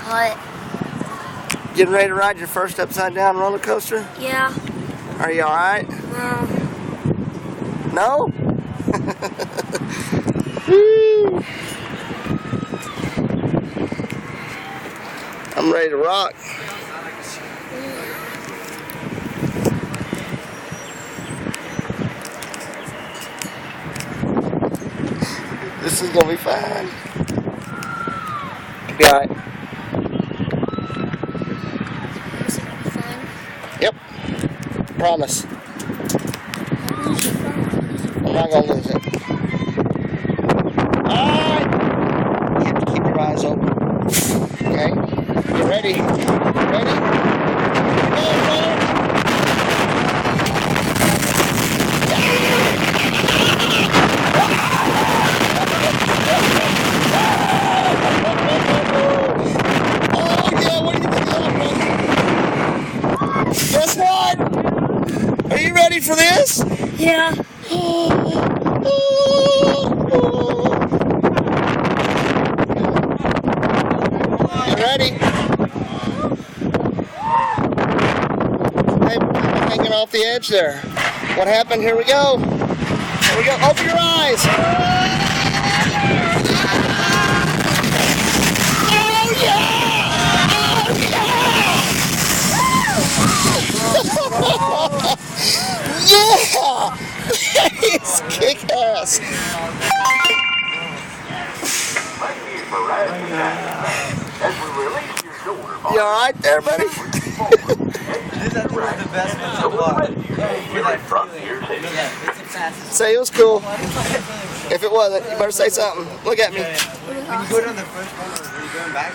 What? Getting ready to ride your first upside down roller coaster? Yeah. Are you alright? No. No? Woo. I'm ready to rock. This is gonna be fun. Be alright. Is it gonna be fun? Yep. Promise. Don't lose your phone. I'm not gonna lose it. Alright. You have to keep your eyes open. Okay? You ready? Ready? Go, brother! Guess what? Are you ready for this? Yeah. You ready? Hey, I'm hanging off the edge there. What happened? Here we go. Here we go. Open your eyes. Oh, yeah! Yeah! He's kick-ass. You alright there, buddy? This I think was the best one so far. It's the fastest. Say it was cool. If it wasn't, you better say something. Look at me. When you go down the first one, are you going back?